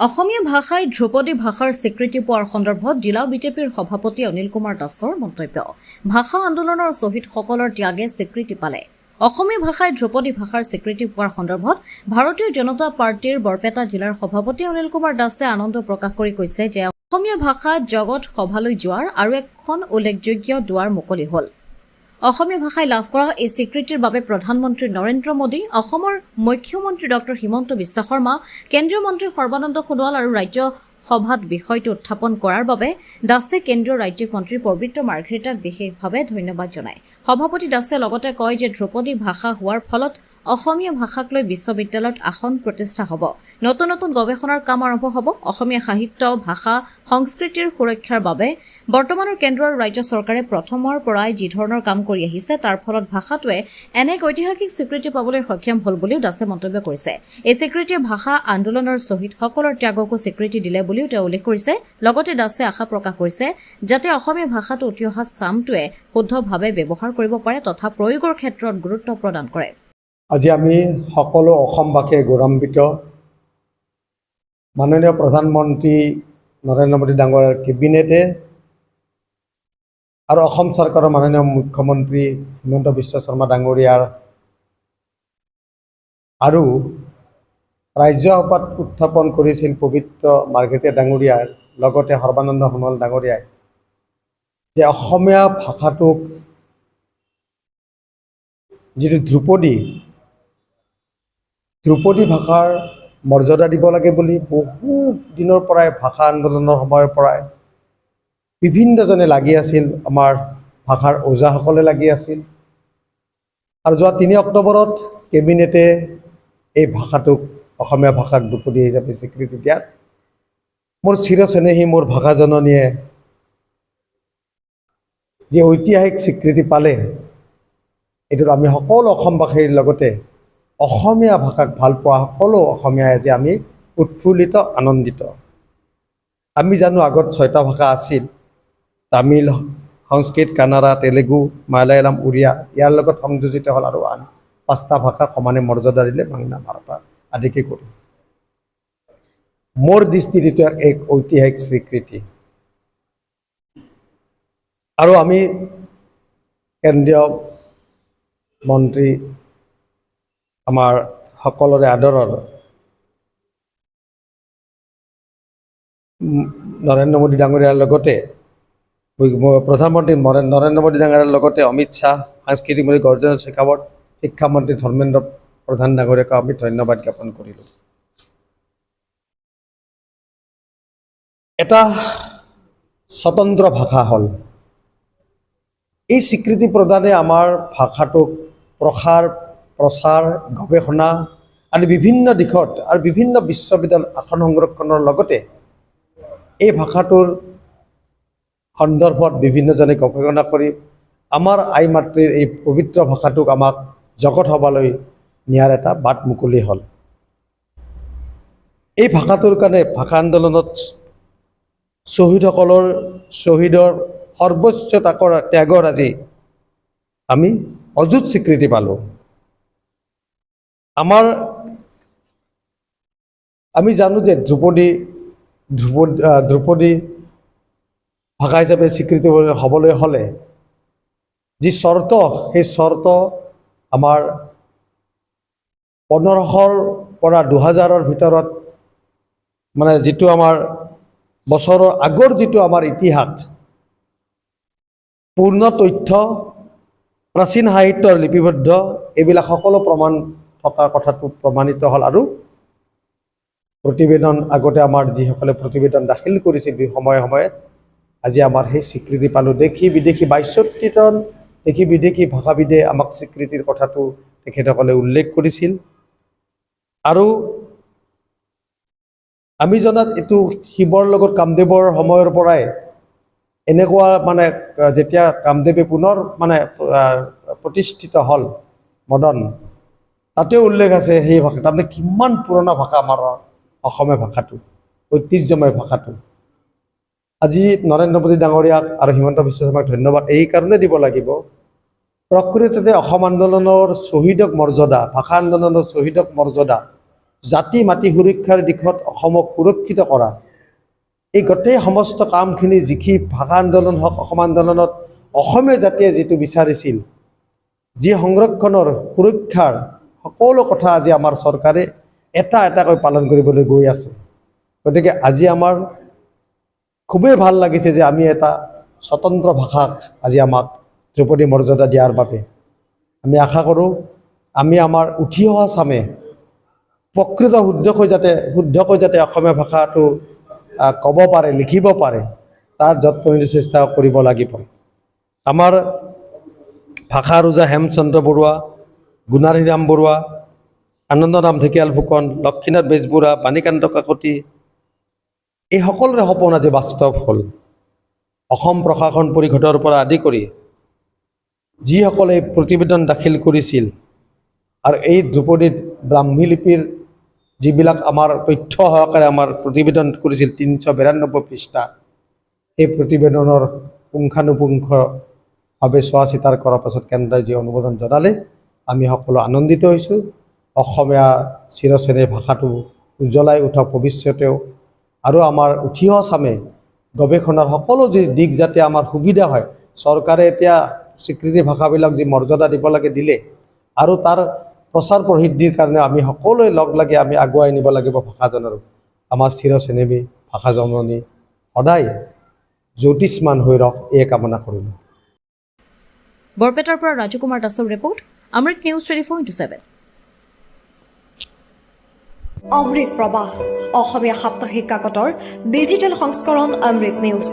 অসমীয়া ভাষাই ধ্ৰুপদী ভাষাৰ স্বীকৃতি পোৱাৰ সন্দৰ্ভত জিলা বিজেপিৰ সভাপতি অনিল কুমাৰ দাসৰ মন্তব্য। ভাষা আন্দোলনৰ শ্বহীদসকলৰ ত্যাগে স্বীকৃতি পালে। অসমীয়া ভাষাই ধ্ৰুপদী ভাষাৰ স্বীকৃতি পোৱাৰ সন্দৰ্ভত ভাৰতীয় জনতা পাৰ্টীৰ বৰপেটা জিলাৰ সভাপতি অনিল কুমাৰ দাসে আনন্দ প্ৰকাশ কৰি কৈছে যে অসমীয়া ভাষা জগত সভালৈ যোৱাৰ আৰু এখন উল্লেখযোগ্য দুৱাৰ মুকলি হ'ল। অসমীয়া ভাষাই লাভ কৰা এই স্বীকৃতিৰ বাবে প্ৰধানমন্ত্ৰী নৰেন্দ্ৰ মোদী, অসমৰ মুখ্যমন্ত্ৰী ডক্টৰ হিমন্ত বিশ্ব শৰ্মা, কেন্দ্ৰীয় মন্ত্ৰী সৰ্বানন্দ সোণোৱাল আৰু ৰাজ্যসভাত বিষয়টো উত্থাপন কৰাৰ বাবে দাসে কেন্দ্ৰীয় ৰাজ্যিক মন্ত্ৰী পবিত্ৰ মাৰ্ঘেৰিটাক বিশেষভাৱে ধন্যবাদ জনায়। সভাপতি দাসে লগতে কয় যে ধ্ৰুপদী ভাষা হোৱাৰ ফলত অসমীয়া ভাষাক লৈ বিশ্ববিদ্যালয়ত আসন প্ৰতিষ্ঠা হ'ব, নতুন নতুন গৱেষণাৰ কাম আৰম্ভ হ'ব। অসমীয়া সাহিত্য, ভাষা, সংস্কৃতিৰ সুৰক্ষাৰ বাবে বৰ্তমানৰ কেন্দ্ৰ আৰু ৰাজ্য চৰকাৰে প্ৰথমৰ পৰাই যি ধৰণৰ কাম কৰি আহিছে তাৰ ফলত ভাষাটোৱে এনে এক ঐতিহাসিক স্বীকৃতি পাবলৈ সক্ষম হ'ল বুলিও দাসে মন্তব্য কৰিছে। এই স্বীকৃতিয়ে ভাষা আন্দোলনৰ শ্বহীদসকলৰ ত্যাগকো স্বীকৃতি দিলে বুলিও তেওঁ উল্লেখ কৰিছে। লগতে দাসে আশা প্ৰকাশ কৰিছে যাতে অসমীয়া ভাষাটো উঠি অহা চামটোৱে শুদ্ধভাৱে ব্যৱহাৰ কৰিব পাৰে তথা প্ৰয়োগৰ ক্ষেত্ৰত গুৰুত্ব প্ৰদান কৰে। আজি আমি সকলো অসমবাসীয়ে গৌৰৱান্বিত। মাননীয় প্ৰধানমন্ত্ৰী নৰেন্দ্ৰ মোদী ডাঙৰীয়াৰ কেবিনেটে আৰু অসম চৰকাৰৰ মাননীয় মুখ্যমন্ত্ৰী হিমন্ত বিশ্ব শৰ্মা ডাঙৰীয়াৰ আৰু ৰাজ্যসভাত উত্থাপন কৰিছিল পবিত্ৰ মাৰ্ঘেৰিটা ডাঙৰীয়াৰ লগতে সৰ্বানন্দ সোণোৱাল ডাঙৰীয়াই যে অসমীয়া ভাষাটোক যিটো ধ্ৰুপদী ভাষাৰ মৰ্যাদা দিব লাগে বুলি বহু দিনৰ পৰাই ভাষা আন্দোলনৰ সময়ৰ পৰাই বিভিন্নজনে লাগি আছিল। আমাৰ ভাষাৰ ওজাসকলে লাগি আছিল আৰু যোৱা ৩ অক্টোবৰত কেবিনেটে এই ভাষাটোক অসমীয়া ভাষাক ধ্ৰুপদী হিচাপে স্বীকৃতি দিয়াত মোৰ চিৰচেনেহী মোৰ ভাষা জননীয়ে যে ঐতিহাসিক স্বীকৃতি পালে, এইটোত আমি সকলো অসমবাসীৰ লগতে অসমীয়া ভাষাক ভাল পোৱা সকলো অসমীয়াই আজি আমি উৎফুল্লিত, আনন্দিত। আমি জানো আগত 6টা ভাষা আছিল, তামিল, সংস্কৃত, কানাড়া, তেলেগু, মালায়ালাম, উৰিয়া। ইয়াৰ লগত সংযোজিত হ'ল আৰু আন 5টা ভাষা সমানে মৰ্যাদা দিলে, বাংলা, মাৰাঠা আদিকে কৰি। মোৰ দৃষ্টিত এইটো এক ঐতিহাসিক স্বীকৃতি আৰু আমি কেন্দ্ৰীয় মন্ত্ৰী আমাৰ সকলোৰে আদৰৰ নৰেন্দ্ৰ মোদী ডাঙৰীয়াৰ লগতে প্ৰধানমন্ত্ৰী নৰেন্দ্ৰ মোদী ডাঙৰীয়াৰ লগতে অমিত শ্বাহ, সাংস্কৃতিক মন্ত্ৰী গৰ্জেন শেখাৱত, শিক্ষামন্ত্ৰী ধৰ্মেন্দ্ৰ প্ৰধান ডাঙৰীয়াক আমি ধন্যবাদ জ্ঞাপন কৰিলোঁ। এটা স্বতন্ত্ৰ ভাষা হ'ল। এই স্বীকৃতি প্ৰদানে আমাৰ ভাষাটোক প্ৰচাৰ, গৱেষণা আদি বিভিন্ন দিশত আৰু বিভিন্ন বিশ্ববিদ্যালয় আসন সংৰক্ষণৰ লগতে এই ভাষাটোৰ সন্দৰ্ভত বিভিন্নজনে গৱেষণা কৰি আমাৰ আই মাতৃৰ এই পবিত্ৰ ভাষাটোক আমাক জগত সভালৈ নিয়াৰ এটা বাট মুকলি হ'ল। এই ভাষাটোৰ কাৰণে ভাষা আন্দোলনত শ্বহীদৰ সৰ্বোচ্চ ত্যাগৰ আজি আমি অযুত স্বীকৃতি পালোঁ। আমি জানো যে ধ্ৰুপদী ভাষা হিচাপে স্বীকৃতি হ'বলৈ হ'লে যি চৰ্ত, সেই চৰ্ত আমাৰ 1500ৰ পৰা 2000ৰ ভিতৰত মানে যিটো আমাৰ বছৰৰ আগৰ যিটো আমাৰ ইতিহাস, পূৰ্ণ তথ্য, প্ৰাচীন সাহিত্যৰ লিপিবদ্ধ, এইবিলাক সকলো প্ৰমাণ থকাৰ কথাটো প্ৰমাণিত হ'ল। আৰু প্ৰতিবেদন আগতে আমাৰ যিসকলে প্ৰতিবেদন দাখিল কৰিছিল সময়ে সময়ে আজি আমাৰ সেই স্বীকৃতি পালোঁ। দেশী বিদেশী 62জন দেশী বিদেশী ভাষাবিদে আমাক স্বীকৃতিৰ কথাটো তেখেতসকলে উল্লেখ কৰিছিল। আৰু আমি জনাত এইটো শিৱৰ লগত কামদেৱৰ সময়ৰ পৰাই এনেকুৱা মানে যেতিয়া কামদেৱে পুনৰ মানে প্ৰতিষ্ঠিত হ'ল মদন, তাতেও উল্লেখ আছে সেই ভাষা। তাৰমানে কিমান পুৰণা ভাষা আমাৰ অসমীয়া ভাষাটো, ঐতিহ্যময় ভাষাটো। আজি নৰেন্দ্ৰ মোদী ডাঙৰীয়াক আৰু হিমন্ত বিশ্ব শৰ্মাক ধন্যবাদ এই কাৰণে দিব লাগিব, প্ৰকৃততে অসম আন্দোলনৰ শ্বহীদক মৰ্যাদা, ভাষা আন্দোলনৰ শ্বহীদক মৰ্যাদা জাতি মাটি সুৰক্ষাৰ দিশত অসমক সুৰক্ষিত কৰা, এই গোটেই সমস্ত কামখিনি যিখিনি ভাষা আন্দোলন হওক অসম আন্দোলনত অসমীয়া জাতিয়ে যিটো বিচাৰিছিল, যি সংৰক্ষণৰ সুৰক্ষাৰ সকলো কথা আজি আমাৰ চৰকাৰে এটা এটাকৈ পালন কৰিবলৈ গৈ আছে। গতিকে আজি আমাৰ খুবেই ভাল লাগিছে যে আমি এটা স্বতন্ত্ৰ ভাষাক আজি আমাক ধ্ৰুপদী মৰ্যাদা দিয়াৰ বাবে আমি আশা কৰোঁ আমি আমাৰ উঠি অহা চামে প্ৰকৃত শুদ্ধকৈ যাতে অসমীয়া ভাষাটো ক'ব পাৰে, লিখিব পাৰে, তাৰ যৎপৰোনাস্তি চেষ্টা কৰিব লাগিব। আমাৰ ভাষা ৰজা হেমচন্দ্ৰ বৰুৱা, গুণাৰীৰাম বৰুৱা, আনন্দৰাম ঢেকিয়াল ফুকন, লক্ষ্মীনাথ বেজবৰুৱা, বাণীকান্ত কাকতি, এই সকলোৰে সপোন আজি বাস্তৱ হ'ল। অসম প্ৰশাসন পৰিষদৰ পৰা আদি কৰি যিসকলে প্ৰতিবেদন দাখিল কৰিছিল আৰু এই ধ্ৰুপদী ব্ৰাহ্মী লিপিৰ যিবিলাক আমাৰ তথ্য সহকাৰে আমাৰ প্ৰতিবেদন কৰিছিল 392 পৃষ্ঠা, এই প্ৰতিবেদনৰ পুংখানুপুংখভাৱে চোৱা চিতাৰ কৰাৰ পাছত কেন্দ্ৰই যি অনুমোদন জনালে আমি সকলো আনন্দিত হৈছোঁ। অসমীয়া চিৰচেনেই ভাষাটো উজ্বলাই উঠক ভৱিষ্যতেও, আৰু আমাৰ উঠি অহা চামে গৱেষণাৰ সকলো যি দিশ যাতে আমাৰ সুবিধা হয়। চৰকাৰে এতিয়া স্বীকৃতি ভাষাবিলাক যি মৰ্যাদা দিব লাগে দিলে, আৰু তাৰ প্ৰচাৰ প্ৰসিদ্ধিৰ কাৰণে আমি সকলোৱে লগ লাগি আমি আগুৱাই নিব লাগিব ভাষাজনৰ। আমাৰ চিৰচেনেহী ভাষা জননী সদায় জ্যোতিষ্মান হৈ ৰওক, এই কামনা কৰিলোঁ। বৰপেটাৰ পৰা ৰাজু কুমাৰ দাসৰ ৰিপৰ্ট, অমৃত নিউজ 24/7। অমৃত প্ৰবাহ অসমীয়া সাপ্তাহিক কাকতৰ ডিজিটেল সংস্কৰণ অমৃত নিউজ,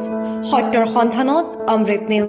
সত্যৰ সন্ধানত অমৃত নিউজ।